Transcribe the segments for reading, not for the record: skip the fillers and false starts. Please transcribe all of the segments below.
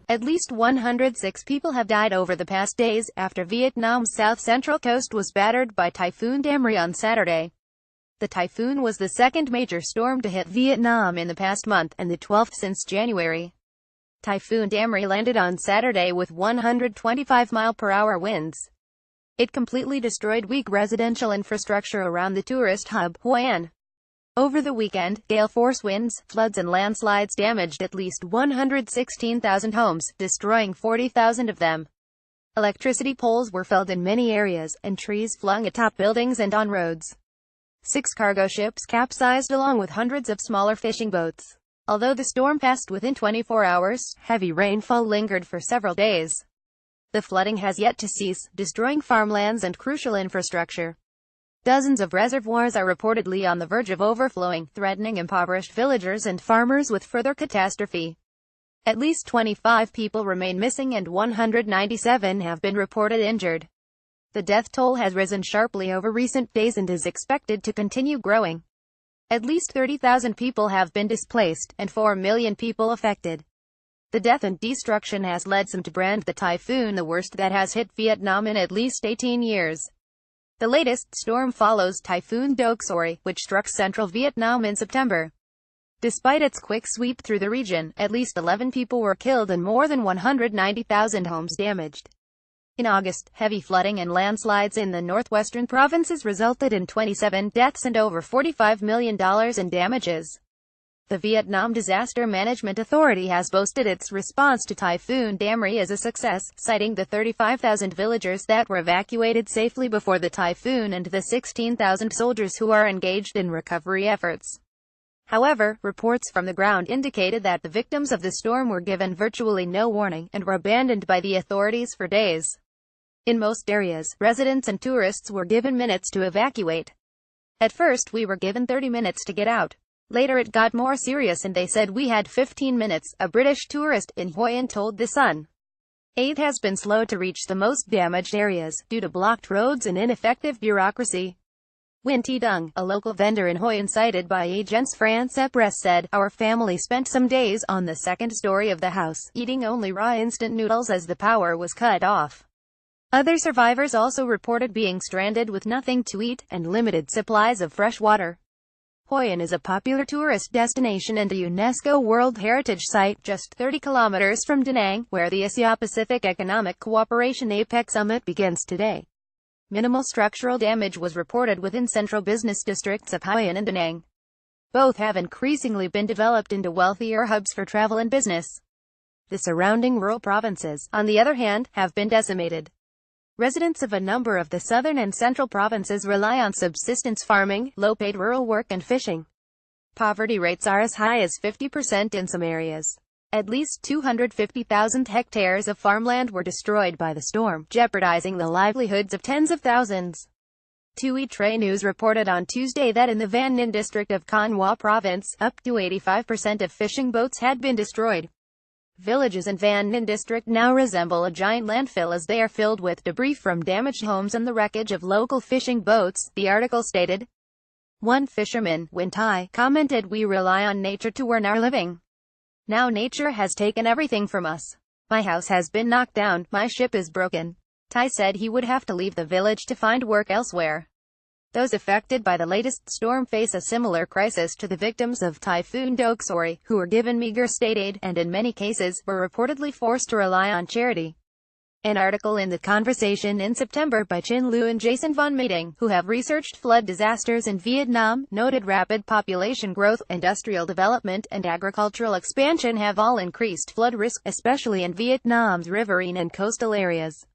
At least 106 people have died over the past days, after Vietnam's south-central coast was battered by Typhoon Damri on Saturday. The typhoon was the second major storm to hit Vietnam in the past month, and the 12th since January. Typhoon Damri landed on Saturday with 125-mile-per-hour winds. It completely destroyed weak residential infrastructure around the tourist hub, Hoi An. Over the weekend, gale-force winds, floods and landslides damaged at least 116,000 homes, destroying 40,000 of them. Electricity poles were felled in many areas, and trees flung atop buildings and on roads. 6 cargo ships capsized along with hundreds of smaller fishing boats. Although the storm passed within 24 hours, heavy rainfall lingered for several days. The flooding has yet to cease, destroying farmlands and crucial infrastructure. Dozens of reservoirs are reportedly on the verge of overflowing, threatening impoverished villagers and farmers with further catastrophe. At least 25 people remain missing and 197 have been reported injured. The death toll has risen sharply over recent days and is expected to continue growing. At least 30,000 people have been displaced, and 4 million people affected. The death and destruction has led some to brand the typhoon the worst that has hit Vietnam in at least 18 years. The latest storm follows Typhoon Doksuri, which struck central Vietnam in September. Despite its quick sweep through the region, at least 11 people were killed and more than 190,000 homes damaged. In August, heavy flooding and landslides in the northwestern provinces resulted in 27 deaths and over $45 million in damages. The Vietnam Disaster Management Authority has boasted its response to Typhoon Damri as a success, citing the 35,000 villagers that were evacuated safely before the typhoon and the 16,000 soldiers who are engaged in recovery efforts. However, reports from the ground indicated that the victims of the storm were given virtually no warning, and were abandoned by the authorities for days. In most areas, residents and tourists were given minutes to evacuate. At first we were given 30 minutes to get out. Later it got more serious and they said we had 15 minutes, a British tourist in Hoi An told The Sun. Aid has been slow to reach the most damaged areas, due to blocked roads and ineffective bureaucracy. Win Thi Dung, a local vendor in Hoi An cited by Agence France-Presse said, "Our family spent some days on the second story of the house, eating only raw instant noodles as the power was cut off." Other survivors also reported being stranded with nothing to eat, and limited supplies of fresh water. Hoi An is a popular tourist destination and a UNESCO World Heritage Site, just 30 kilometers from Da Nang, where the Asia-Pacific Economic Cooperation APEC Summit begins today. Minimal structural damage was reported within central business districts of Hoi An and Da Nang. Both have increasingly been developed into wealthier hubs for travel and business. The surrounding rural provinces, on the other hand, have been decimated. Residents of a number of the southern and central provinces rely on subsistence farming, low-paid rural work and fishing. Poverty rates are as high as 50% in some areas. At least 250,000 hectares of farmland were destroyed by the storm, jeopardizing the livelihoods of tens of thousands. Tui Tray News reported on Tuesday that in the Van Ninh district of Con Hoa province, up to 85% of fishing boats had been destroyed. Villages in Van Ninh district now resemble a giant landfill as they are filled with debris from damaged homes and the wreckage of local fishing boats, the article stated. One fisherman, Win Thi, commented, "We rely on nature to earn our living. Now nature has taken everything from us. My house has been knocked down, my ship is broken." Thi said he would have to leave the village to find work elsewhere. Those affected by the latest storm face a similar crisis to the victims of Typhoon Doksuri, who were given meager state aid, and in many cases, were reportedly forced to rely on charity. An article in The Conversation in September by Chin Lu and Jason Von Meeting, who have researched flood disasters in Vietnam, noted rapid population growth, industrial development, and agricultural expansion have all increased flood risk, especially in Vietnam's riverine and coastal areas.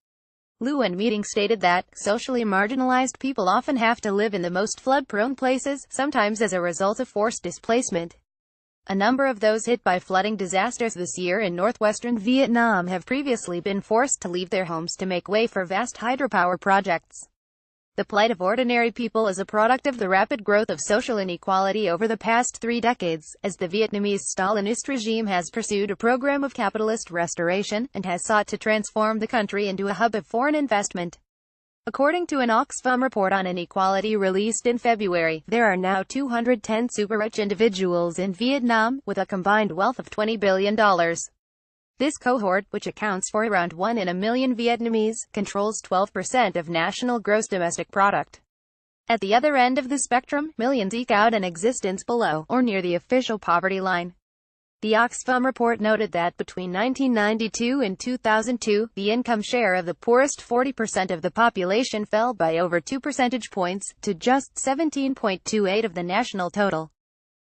Lu and Meeting stated that, socially marginalized people often have to live in the most flood-prone places, sometimes as a result of forced displacement. A number of those hit by flooding disasters this year in northwestern Vietnam have previously been forced to leave their homes to make way for vast hydropower projects. The plight of ordinary people is a product of the rapid growth of social inequality over the past 3 decades, as the Vietnamese Stalinist regime has pursued a program of capitalist restoration, and has sought to transform the country into a hub of foreign investment. According to an Oxfam report on inequality released in February, there are now 210 super-rich individuals in Vietnam, with a combined wealth of $20 billion. This cohort, which accounts for around 1 in a million Vietnamese, controls 12% of national gross domestic product. At the other end of the spectrum, millions eke out an existence below, or near the official poverty line. The Oxfam report noted that between 1992 and 2002, the income share of the poorest 40% of the population fell by over 2 percentage points, to just 17.28 of the national total.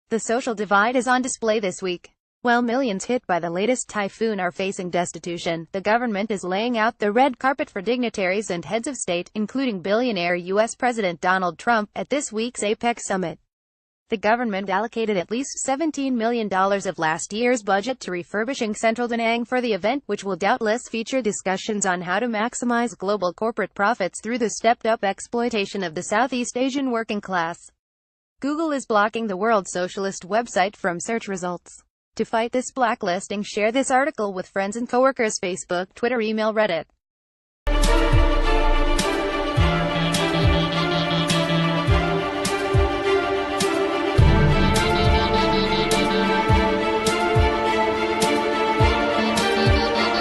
The social divide is on display this week. While millions hit by the latest typhoon are facing destitution, the government is laying out the red carpet for dignitaries and heads of state, including billionaire U.S. President Donald Trump, at this week's APEC summit. The government allocated at least $17 million of last year's budget to refurbishing Central Da Nang for the event, which will doubtless feature discussions on how to maximize global corporate profits through the stepped-up exploitation of the Southeast Asian working class. Google is blocking the World Socialist website from search results. To fight this blacklisting, share this article with friends and coworkers, Facebook, Twitter, email, Reddit.